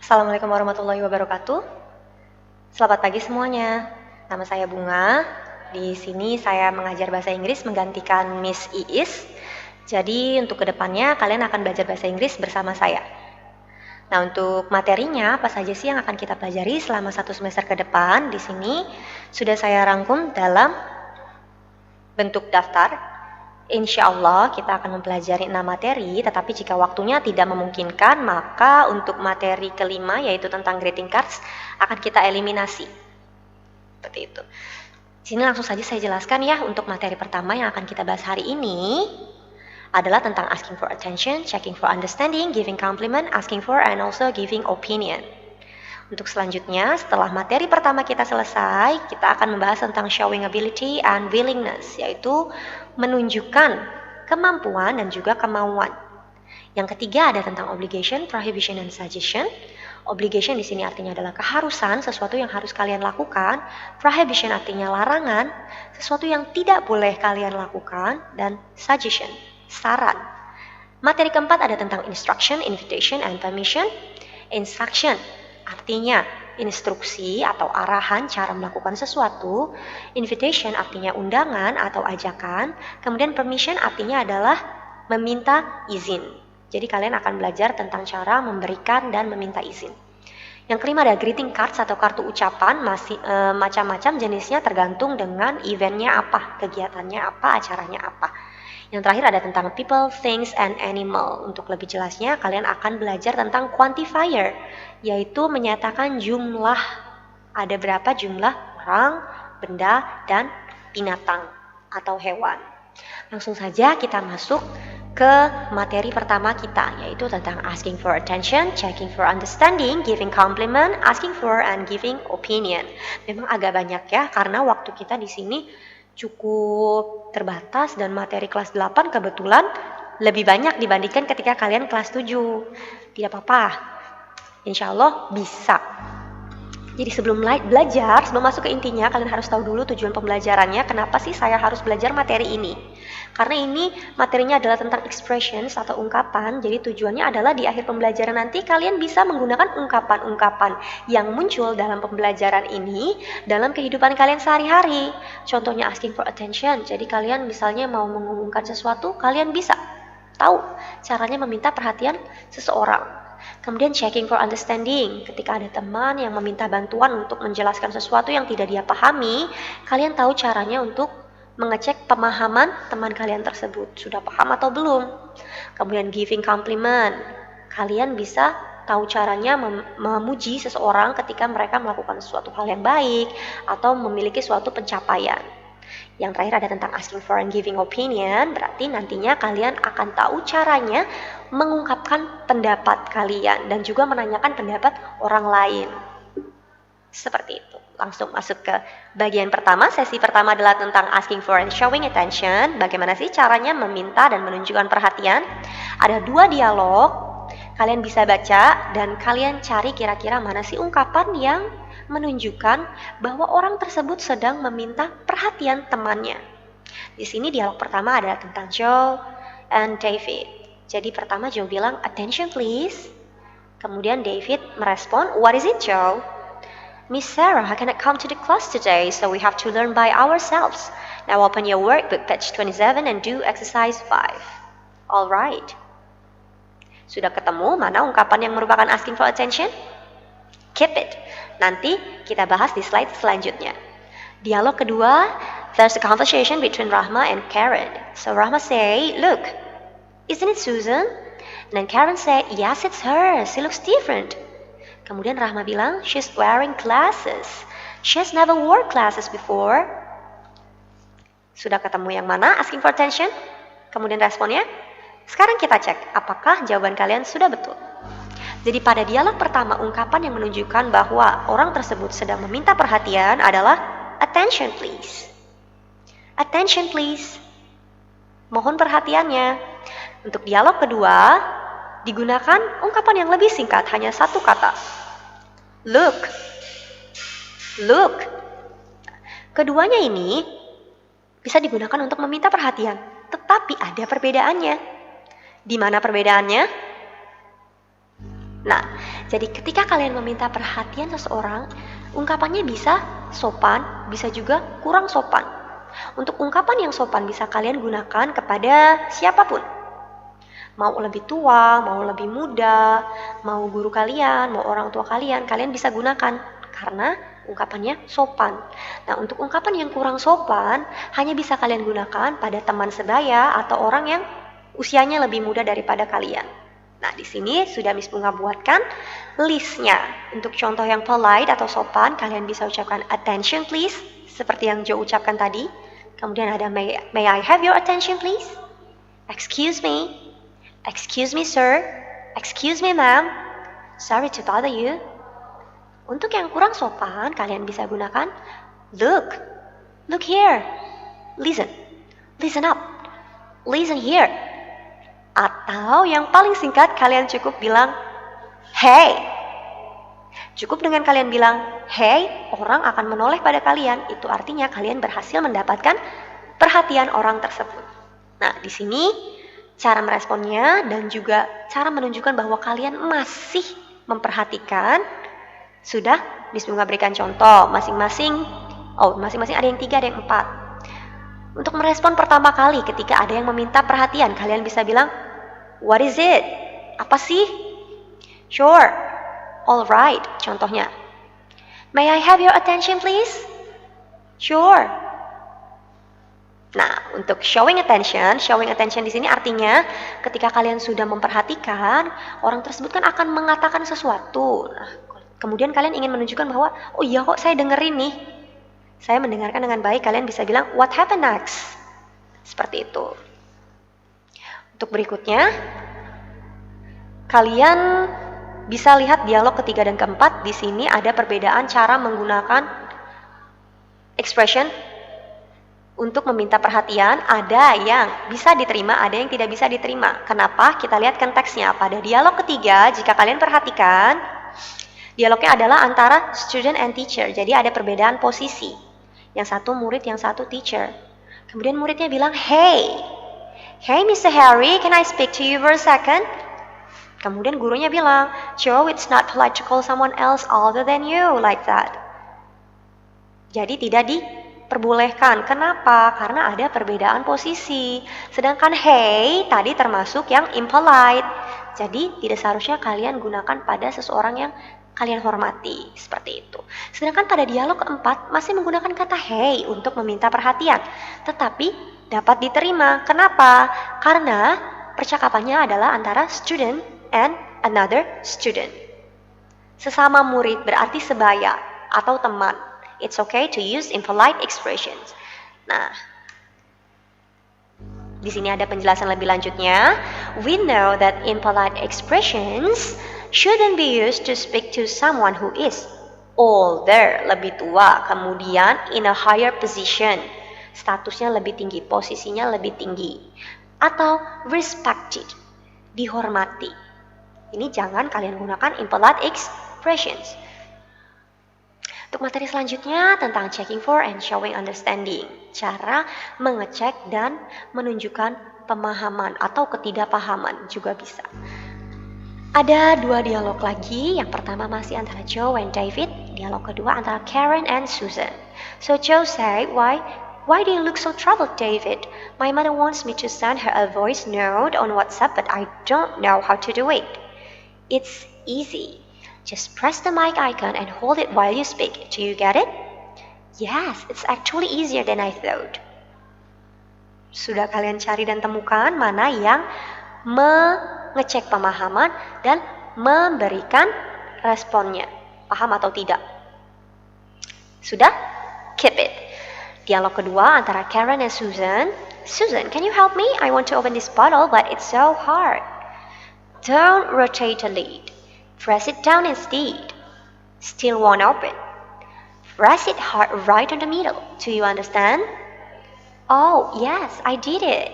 Assalamualaikum warahmatullahi wabarakatuh. Selamat pagi semuanya. Nama saya Bunga. Di sini saya mengajar bahasa Inggris menggantikan Miss Iis. Jadi untuk kedepannya kalian akan belajar bahasa Inggris bersama saya. Nah, untuk materinya apa saja sih yang akan kita pelajari selama 1 semester ke depan? Di sini sudah saya rangkum dalam bentuk daftar. Insya Allah kita akan mempelajari 6 materi, tetapi jika waktunya tidak memungkinkan, maka untuk materi kelima yaitu tentang greeting cards akan kita eliminasi. Seperti itu. Sini langsung saja saya jelaskan ya, untuk materi pertama yang akan kita bahas hari ini adalah tentang asking for attention, checking for understanding, giving compliment, asking for, and also giving opinion. Untuk selanjutnya, setelah materi pertama kita selesai, kita akan membahas tentang showing ability and willingness, yaitu menunjukkan kemampuan dan juga kemauan. Yang ketiga ada tentang obligation, prohibition, dan suggestion. Obligation di sini artinya adalah keharusan, sesuatu yang harus kalian lakukan. Prohibition artinya larangan, sesuatu yang tidak boleh kalian lakukan. Dan suggestion, saran. Materi keempat ada tentang instruction, invitation, and permission. Instruction artinya instruksi atau arahan cara melakukan sesuatu. Invitation artinya undangan atau ajakan. Kemudian permission artinya adalah meminta izin. Jadi kalian akan belajar tentang cara memberikan dan meminta izin. Yang kelima ada greeting cards atau kartu ucapan, macam-macam jenisnya tergantung dengan eventnya apa, kegiatannya apa, acaranya apa. Yang terakhir ada tentang people, things, and animal. Untuk lebih jelasnya, kalian akan belajar tentang quantifier, yaitu menyatakan jumlah. Ada berapa jumlah orang, benda, dan binatang atau hewan. Langsung saja kita masuk ke materi pertama kita, yaitu tentang asking for attention, checking for understanding, giving compliment, asking for, and giving opinion. Memang agak banyak ya, karena waktu kita di sini cukup terbatas dan materi kelas 8 kebetulan lebih banyak dibandingkan ketika kalian kelas 7. Tidak apa-apa, insya Allah bisa. Jadi sebelum belajar, sebelum masuk ke intinya, kalian harus tahu dulu tujuan pembelajarannya. Kenapa sih saya harus belajar materi ini? Karena ini materinya adalah tentang expressions atau ungkapan. Jadi tujuannya adalah di akhir pembelajaran nanti kalian bisa menggunakan ungkapan-ungkapan yang muncul dalam pembelajaran ini dalam kehidupan kalian sehari-hari. Contohnya asking for attention. Jadi kalian misalnya mau mengumumkan sesuatu, kalian bisa tahu caranya meminta perhatian seseorang. Kemudian checking for understanding, ketika ada teman yang meminta bantuan untuk menjelaskan sesuatu yang tidak dia pahami, kalian tahu caranya untuk mengecek pemahaman teman kalian tersebut, sudah paham atau belum. Kemudian giving compliment, kalian bisa tahu caranya memuji seseorang ketika mereka melakukan suatu hal yang baik atau memiliki suatu pencapaian. Yang terakhir ada tentang asking for and giving opinion, berarti nantinya kalian akan tahu caranya mengungkapkan pendapat kalian dan juga menanyakan pendapat orang lain. Seperti itu. Langsung masuk ke bagian pertama. Sesi pertama adalah tentang asking for and showing attention. Bagaimana sih caranya meminta dan menunjukkan perhatian? Ada 2 dialog. Kalian bisa baca dan kalian cari kira-kira mana sih ungkapan yang menunjukkan bahwa orang tersebut sedang meminta perhatian temannya. Di sini dialog pertama adalah tentang Joe and David. Jadi pertama Joe bilang, attention please. Kemudian David merespon, what is it Joe? Miss Sarah cannot come to the class today, so we have to learn by ourselves. Now open your workbook page 27 and do exercise 5. Alright. Sudah ketemu mana ungkapan yang merupakan asking for attention? Keep it. Nanti kita bahas di slide selanjutnya. Dialog kedua, there's a conversation between Rahma and Karen. So Rahma say, look, isn't it Susan? And then Karen said, yes, it's her. She looks different. Kemudian Rahma bilang, she's wearing glasses. She has never wore glasses before. Sudah ketemu yang mana asking for attention? Kemudian responnya? Sekarang kita cek, apakah jawaban kalian sudah betul? Jadi pada dialog pertama, ungkapan yang menunjukkan bahwa orang tersebut sedang meminta perhatian adalah attention please. Attention please. Mohon perhatiannya. Untuk dialog kedua, digunakan ungkapan yang lebih singkat, hanya 1 kata. Look. Look. Keduanya ini bisa digunakan untuk meminta perhatian, tetapi ada perbedaannya. Di mana perbedaannya? Nah, Jadi ketika kalian meminta perhatian seseorang, ungkapannya bisa sopan, bisa juga kurang sopan. Untuk ungkapan yang sopan bisa kalian gunakan kepada siapapun. Mau lebih tua, mau lebih muda, mau guru kalian, mau orang tua kalian bisa gunakan karena ungkapannya sopan. Nah, untuk ungkapan yang kurang sopan hanya bisa kalian gunakan pada teman sebaya atau orang yang usianya lebih muda daripada kalian. Nah, di sini sudah Miss Bunga buatkan listnya. Untuk contoh yang polite atau sopan, kalian bisa ucapkan attention please, seperti yang Joe ucapkan tadi. Kemudian ada may I have your attention please? Excuse me. Excuse me sir. Excuse me ma'am. Sorry to bother you. Untuk yang kurang sopan, kalian bisa gunakan look. Look here. Listen. Listen up. Listen here. Atau yang paling singkat, kalian cukup bilang hey. Cukup dengan kalian bilang hey, orang akan menoleh pada kalian. Itu artinya kalian berhasil mendapatkan perhatian orang tersebut. Nah, di sini cara meresponnya dan juga cara menunjukkan bahwa kalian masih memperhatikan. Sudah Miss Bunga berikan contoh masing-masing ada yang 3, ada yang 4. Untuk merespon pertama kali ketika ada yang meminta perhatian, kalian bisa bilang what is it? Apa sih? Sure. Alright, contohnya. May I have your attention please? Sure. Nah, untuk showing attention di sini artinya ketika kalian sudah memperhatikan, orang tersebut kan akan mengatakan sesuatu. Nah, kemudian kalian ingin menunjukkan bahwa, oh iya kok saya dengerin nih. Saya mendengarkan dengan baik, kalian bisa bilang, what happened next? Seperti itu. Untuk berikutnya, kalian bisa lihat dialog ketiga dan keempat. Di sini ada perbedaan cara menggunakan expression untuk meminta perhatian. Ada yang bisa diterima, ada yang tidak bisa diterima. Kenapa? Kita lihat konteksnya. Pada dialog ketiga, jika kalian perhatikan, dialognya adalah antara student and teacher. Jadi ada perbedaan posisi. Yang satu murid, yang satu teacher. Kemudian muridnya bilang, hey Mr. Harry, can I speak to you for a second? Kemudian gurunya bilang, Joe, it's not polite to call someone else other than you like that. Jadi tidak diperbolehkan. Kenapa? Karena ada perbedaan posisi. Sedangkan hey tadi termasuk yang impolite. Jadi tidak seharusnya kalian gunakan pada seseorang yang kalian hormati. Seperti itu. Sedangkan pada dialog keempat masih menggunakan kata hey untuk meminta perhatian. Tetapi dapat diterima. Kenapa? Karena percakapannya adalah antara student and another student. Sesama murid berarti sebaya atau teman. It's okay to use impolite expressions. Nah, di sini ada penjelasan lebih lanjutnya. We know that impolite expressions shouldn't be used to speak to someone who is older, lebih tua, kemudian in a higher position, statusnya lebih tinggi, posisinya lebih tinggi, atau respected, dihormati. Ini jangan kalian gunakan impolite expressions. Untuk materi selanjutnya tentang checking for and showing understanding. Cara mengecek dan menunjukkan pemahaman atau ketidakpahaman juga bisa. Ada 2 dialog lagi. Yang pertama masih antara Joe and David. Dialog kedua antara Karen and Susan. So Joe said, Why do you look so troubled, David? My mother wants me to send her a voice note on WhatsApp, but I don't know how to do it. It's easy. Just press the mic icon and hold it while you speak. Do you get it? Yes, it's actually easier than I thought. Sudah kalian cari dan temukan mana yang mengecek pemahaman dan memberikan responnya. Paham atau tidak? Sudah? Keep it. Dialog kedua antara Karen dan Susan. Susan, can you help me? I want to open this bottle, but it's so hard. Don't rotate the lid. Press it down instead. Still won't open. Press it hard right on the middle. Do you understand? Oh, yes, I did it.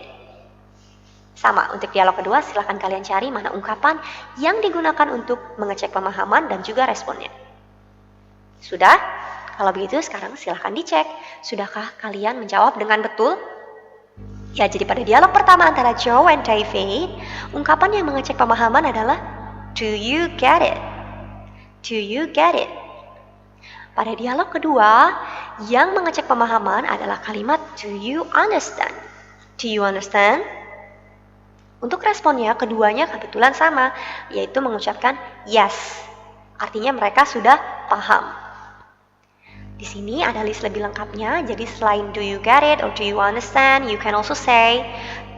Sama, untuk dialog kedua silahkan kalian cari mana ungkapan yang digunakan untuk mengecek pemahaman dan juga responnya. Sudah? Kalau begitu sekarang silahkan dicek. Sudahkah kalian menjawab dengan betul? Ya, jadi pada dialog pertama antara Joe and David, ungkapan yang mengecek pemahaman adalah Do you get it? Do you get it? Pada dialog kedua, yang mengecek pemahaman adalah kalimat do you understand? Do you understand? Untuk responnya, keduanya kebetulan sama, yaitu mengucapkan yes. Artinya mereka sudah paham. Di sini ada list lebih lengkapnya, jadi selain do you get it or do you understand, you can also say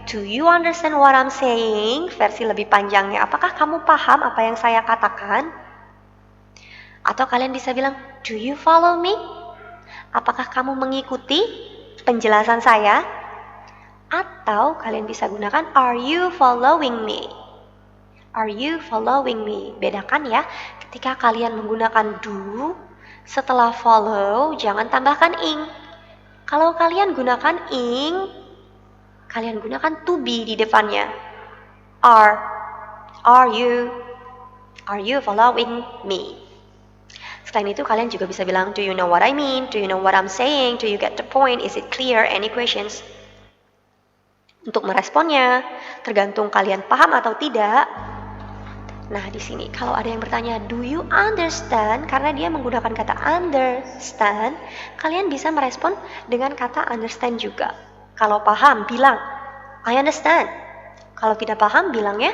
do you understand what I'm saying? Versi lebih panjangnya, apakah kamu paham apa yang saya katakan? Atau kalian bisa bilang, do you follow me? Apakah kamu mengikuti penjelasan saya? Atau kalian bisa gunakan, are you following me? Are you following me? Bedakan ya, ketika kalian menggunakan do, setelah follow, jangan tambahkan ing. Kalau kalian gunakan ing, kalian gunakan to be di depannya. Are you following me? Selain itu, kalian juga bisa bilang, do you know what I mean? Do you know what I'm saying? Do you get the point? Is it clear? Any questions? Untuk meresponnya, tergantung kalian paham atau tidak. Nah, di sini kalau ada yang bertanya, do you understand? Karena dia menggunakan kata understand, kalian bisa merespon dengan kata understand juga. Kalau paham, bilang, I understand. Kalau tidak paham, bilangnya,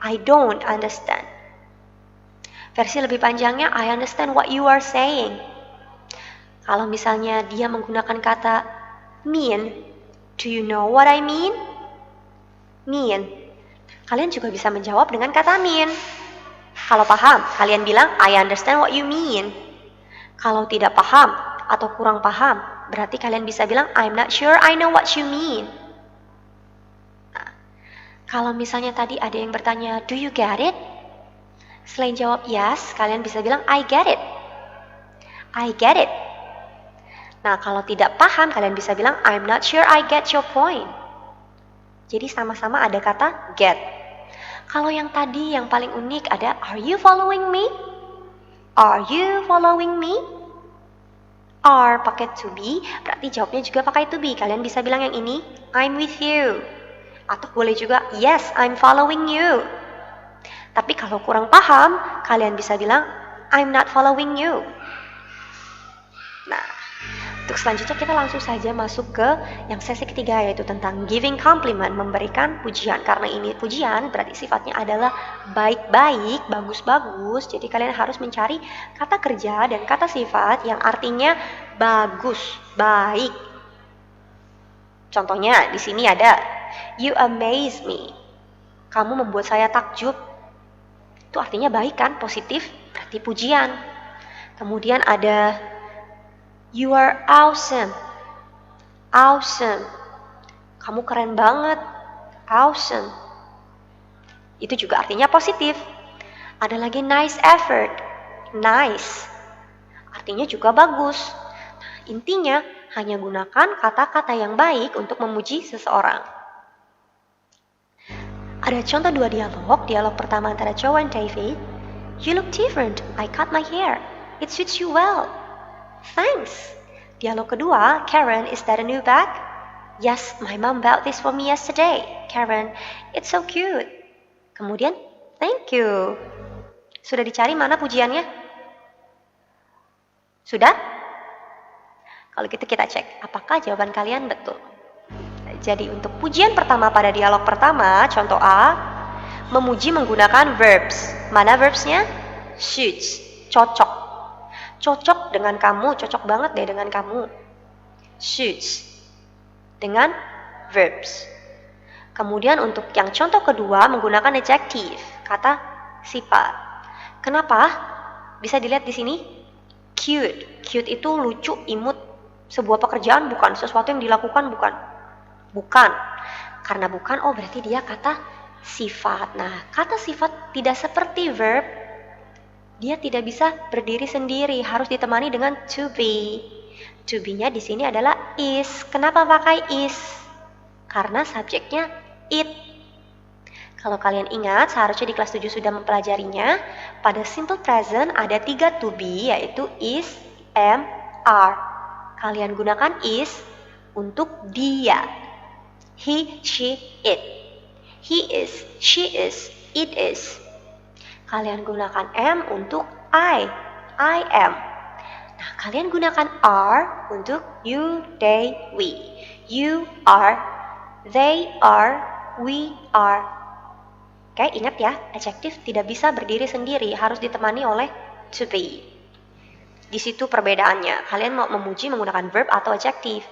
I don't understand. Versi lebih panjangnya, I understand what you are saying. Kalau misalnya dia menggunakan kata mean, do you know what I mean? Mean. Kalian juga bisa menjawab dengan kata mean. Kalau paham, kalian bilang, I understand what you mean. Kalau tidak paham atau kurang paham, berarti kalian bisa bilang, I'm not sure I know what you mean. Nah, kalau misalnya tadi ada yang bertanya, do you get it? Selain jawab yes, kalian bisa bilang, I get it. I get it. Nah, kalau tidak paham, kalian bisa bilang, I'm not sure I get your point. Jadi sama-sama ada kata get. Kalau yang tadi yang paling unik ada, are you following me? Are you following me? Are pakai to be, berarti jawabnya juga pakai to be. Kalian bisa bilang yang ini, I'm with you. Atau boleh juga, yes, I'm following you. Tapi kalau kurang paham, kalian bisa bilang, I'm not following you. Nah, untuk selanjutnya kita langsung saja masuk ke yang sesi ketiga, yaitu tentang giving compliment, memberikan pujian. Karena ini pujian, berarti sifatnya adalah baik-baik, bagus-bagus. Jadi kalian harus mencari kata kerja dan kata sifat yang artinya bagus, baik. Contohnya di sini ada, you amaze me. Kamu membuat saya takjub. Itu artinya baik kan, positif, berarti pujian. Kemudian ada you are awesome. Awesome. Kamu keren banget. Awesome. Itu juga artinya positif. Ada lagi nice effort. Nice. Artinya juga bagus. Nah, intinya hanya gunakan kata-kata yang baik untuk memuji seseorang. Ada contoh dua dialog. Dialog pertama antara Joe and David. You look different. I cut my hair. It suits you well. Thanks. Dialog kedua, Karen, is that a new bag? Yes, my mom bought this for me yesterday. Karen, it's so cute. Kemudian, thank you. Sudah dicari mana pujiannya? Sudah? Kalau gitu kita cek, apakah jawaban kalian betul? Jadi untuk pujian pertama pada dialog pertama, contoh A, memuji menggunakan verbs. Mana verbsnya? Suits, cocok. Cocok dengan kamu, cocok banget deh dengan kamu. Suits, dengan verbs. Kemudian untuk yang contoh kedua menggunakan adjective, kata sifat. Kenapa? Bisa dilihat di sini. Cute. Cute itu lucu, imut. Sebuah pekerjaan bukan, sesuatu yang dilakukan bukan. Bukan. Karena bukan, oh berarti dia kata sifat. Nah, kata sifat tidak seperti verb. Dia tidak bisa berdiri sendiri, harus ditemani dengan to be. To be-nya di sini adalah is. Kenapa pakai is? Karena subjeknya it. Kalau kalian ingat, seharusnya di kelas 7 sudah mempelajarinya. Pada simple present ada 3 to be, yaitu is, am, are. Kalian gunakan is untuk dia. He, she, it. He is, she is, it is. Kalian gunakan am untuk I am. Nah, kalian gunakan are untuk you, they, we. You are, they are, we are. Oke, ingat ya, adjektif tidak bisa berdiri sendiri, harus ditemani oleh to be. Di situ perbedaannya. Kalian mau memuji menggunakan verb atau adjektif.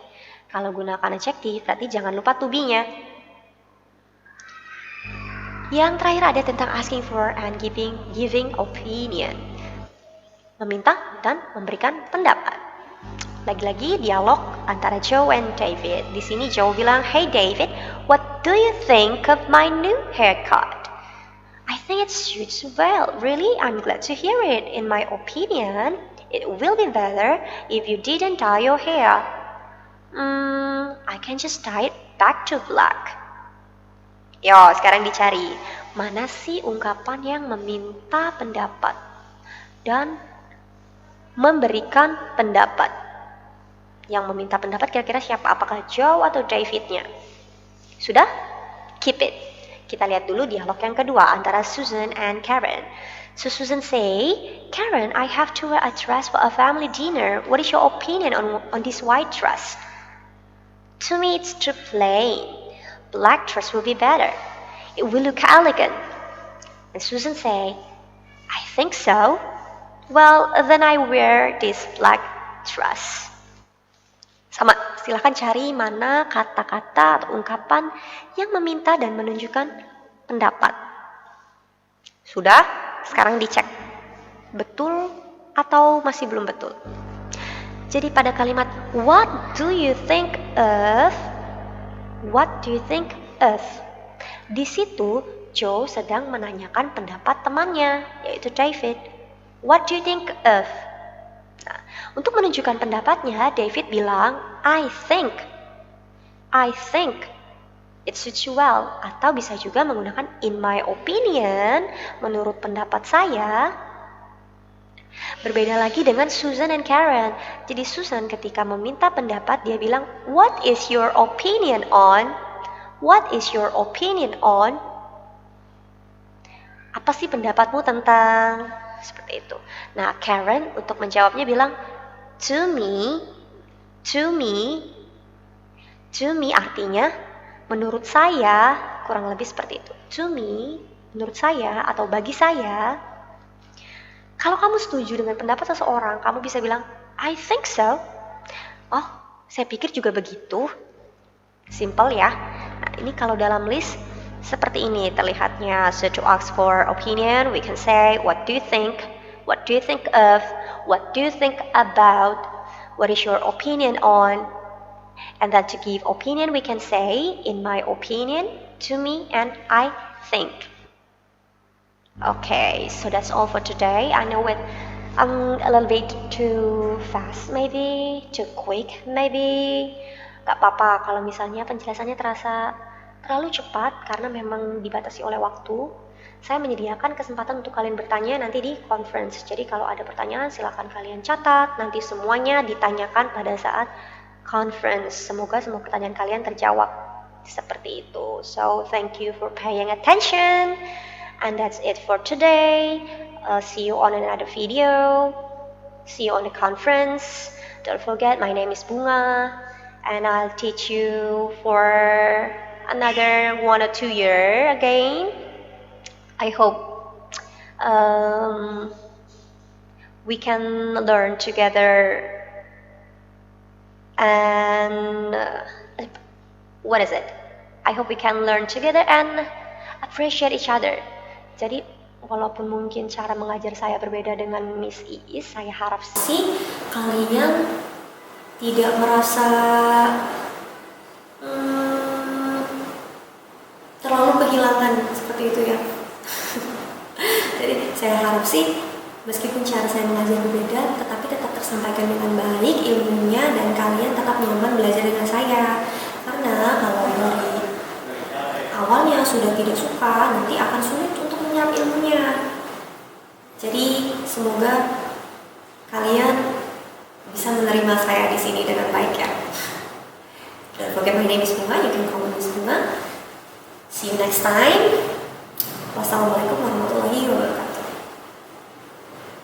Kalau gunakan adjektif, berarti jangan lupa to be-nya. Yang terakhir ada tentang asking for and giving opinion. Meminta dan memberikan pendapat. Lagi-lagi dialog antara Joe and David. Di sini Joe bilang, "Hey David, what do you think of my new haircut?" "I think it suits well. Really, I'm glad to hear it. In my opinion, it will be better if you didn't dye your hair. I can just dye it back to black." Yo, sekarang dicari. Mana sih ungkapan yang meminta pendapat dan memberikan pendapat? Yang meminta pendapat kira-kira siapa? Apakah Joe atau Davidnya? Sudah? Keep it. Kita lihat dulu dialog yang kedua antara Susan and Karen. So Susan say, "Karen, I have to wear a dress for a family dinner. What is your opinion on this white dress?" "To me, it's too plain. Black dress will be better. It will look elegant." And Susan say, "I think so. Well, then I wear this black dress." Sama, silahkan cari mana kata-kata atau ungkapan yang meminta dan menunjukkan pendapat. Sudah? Sekarang dicek. Betul atau masih belum betul? Jadi pada kalimat what do you think of? What do you think of? Di situ Joe sedang menanyakan pendapat temannya, yaitu David. What do you think of? Nah, untuk menunjukkan pendapatnya, David bilang, I think it suits you well. Atau bisa juga menggunakan in my opinion, menurut pendapat saya. Berbeda lagi dengan Susan and Karen. Jadi Susan ketika meminta pendapat, dia bilang, what is your opinion on? What is your opinion on? Apa sih pendapatmu tentang? Seperti itu. Nah, Karen untuk menjawabnya bilang, to me artinya menurut saya, kurang lebih seperti itu. To me, menurut saya atau bagi saya. Kalau kamu setuju dengan pendapat seseorang, kamu bisa bilang, I think so. Oh, saya pikir juga begitu. Simple ya. Nah, ini kalau dalam list seperti ini terlihatnya. So to ask for opinion, we can say, what do you think? What do you think of? What do you think about? What is your opinion on? And then to give opinion, we can say, in my opinion, to me, and I think. Okay, so that's all for today. I know I'm a little bit too fast maybe, too quick maybe. Gak apa-apa kalau misalnya penjelasannya terasa terlalu cepat karena memang dibatasi oleh waktu. Saya menyediakan kesempatan untuk kalian bertanya nanti di conference. Jadi kalau ada pertanyaan silahkan kalian catat. Nanti semuanya ditanyakan pada saat conference. Semoga semua pertanyaan kalian terjawab seperti itu. So thank you for paying attention. And that's it for today. See you on another video. See you on the conference. Don't forget, my name is Bunga. And I'll teach you for another 1 or 2 years again. I hope we can learn together and what is it? I hope we can learn together and appreciate each other. Jadi walaupun mungkin cara mengajar saya berbeda dengan Miss Iis, saya harap sih kalian tidak merasa terlalu kehilangan seperti itu ya. Jadi saya harap sih meskipun cara saya mengajar berbeda, tetapi tetap tersampaikan dengan baik ilmunya dan kalian tetap nyaman belajar dengan saya. Karena kalau dari awalnya sudah tidak suka, nanti akan sulit untuk menyerap ilmunya. Jadi semoga kalian bisa menerima saya di sini dengan baik ya. Don't forget, my name is Bunga. You can call me Miss Bunga. See you next time. Wassalamualaikum warahmatullahi wabarakatuh.